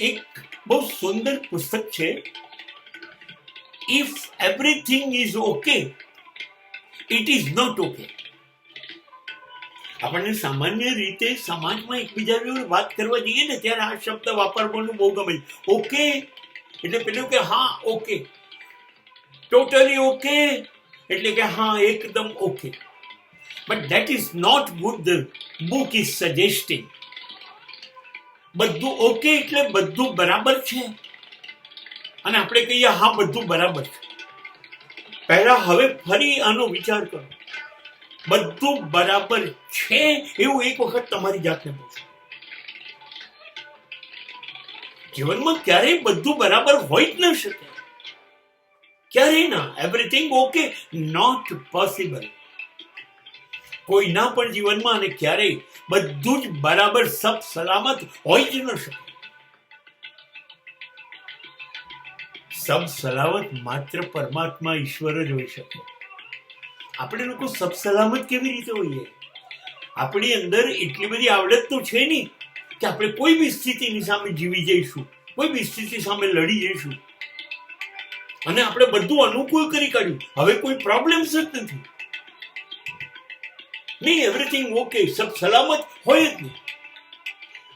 એક બહુ સુંદર પુસ્તક છે, if everything is okay it is not okay. આપણને સામાન્ય રીતે સમાજમાં એકબીજા જોડે વાત કરવા જઈએ ને ત્યારે આ શબ્દ વાપરવાનું બહુ ગમે. ઓકે એટલે પેલું કે હા ઓકે, ટોટલી ઓકે એટલે કે હા એકદમ okay. But that is not good the book is suggesting. બધું ઓકે એટલે બધું બરાબર છે અને આપણે કહીએ હા બધું બરાબર છે. પહેલા હવે ફરી આનો વિચાર કરો. બધું બરાબર છે એવું એક વખત તમારી જાતને પૂછો. જીવનમાં ક્યારેય બધું બરાબર હોય જ ન શકે, ક્યારેય ના. Everything okay not possible. કોઈના પણ જીવનમાં અને ક્યારેય બધું જ બરાબર સબ સલામત હોય જ ન શકે. સબ સલામત માત્ર પરમાત્મા ઈશ્વર જ હોઈ શકે. આપણે લોકો સબ સલામત કેવી રીતે હોઈએ? આપણી અંદર એટલી બધી આવડત તો છે નહીં કે આપણે કોઈ બી સ્થિતિની સામે જીવી જઈશું, કોઈ બી સ્થિતિ સામે લડી જઈશું અને આપણે બધું અનુકૂળ કરી કાઢ્યું, હવે કોઈ પ્રોબ્લેમ્સ જ નથી. નહીં, એવરીથિંગ ઓકે, સબ સલામત હોય જ નહીં.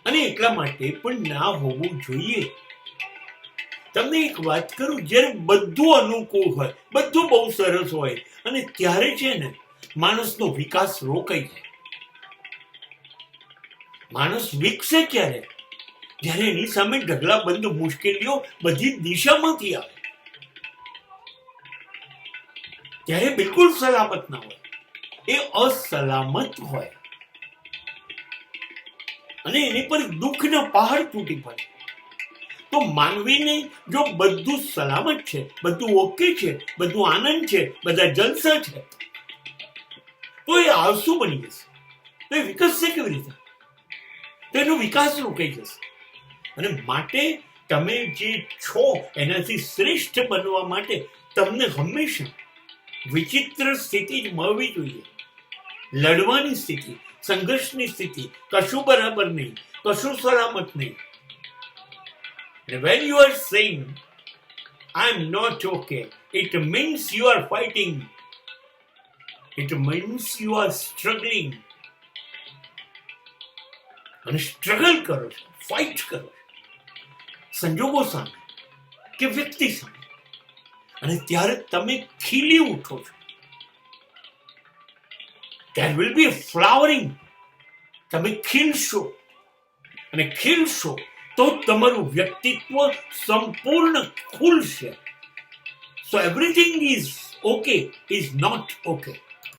અને એટલા માટે પણ ના હોવું જોઈએ. તમને એક વાત કરું, જ્યારે બધું અનુકૂળ હોય, બધું બહુ સરસ હોય અને ત્યારે છે ને માણસનો વિકાસ રોકાઈ જાય. માણસ વિકસે ક્યારે? જ્યારે એની સામે ઢગલાબંધ મુશ્કેલીઓ બધી દિશામાંથી આવે, ત્યારે બિલકુલ સલામત ના હોય, એ અસલામત હોય અને એની પર દુઃખના પહાડ તૂટી પડે. તો માનવીને જો બધું સલામત છે, બધું ઓકે છે, બધું આનંદ છે, બધા જલસા છે, તો એ આળસુ બની જશે. તો એ વિકસશે કેવી રીતે? તો એનો વિકાસ રોકાઈ જશે. અને માટે તમે જે છો એનાથી શ્રેષ્ઠ બનવા માટે તમને હંમેશા વિચિત્ર સ્થિતિ જ મળવી જોઈએ. લડવાની સ્થિતિ, સંઘર્ષની સ્થિતિ, કશું બરાબર નહીં, કશું સલામત નહીં. And when you are saying, I'm not okay, it means you are fighting. It means you are struggling. અને સ્ટ્રગલ કરો છો, ફાઇટ કરો છો સંજોગો સામે કે વ્યક્તિ સામે, અને ત્યારે તમે ખીલી ઉઠો છો. There will be a flowering. તમે ખીલશો અને ખીલશો તો તમારું વ્યક્તિત્વ સંપૂર્ણ ખુલશે. So everything is okay is not okay.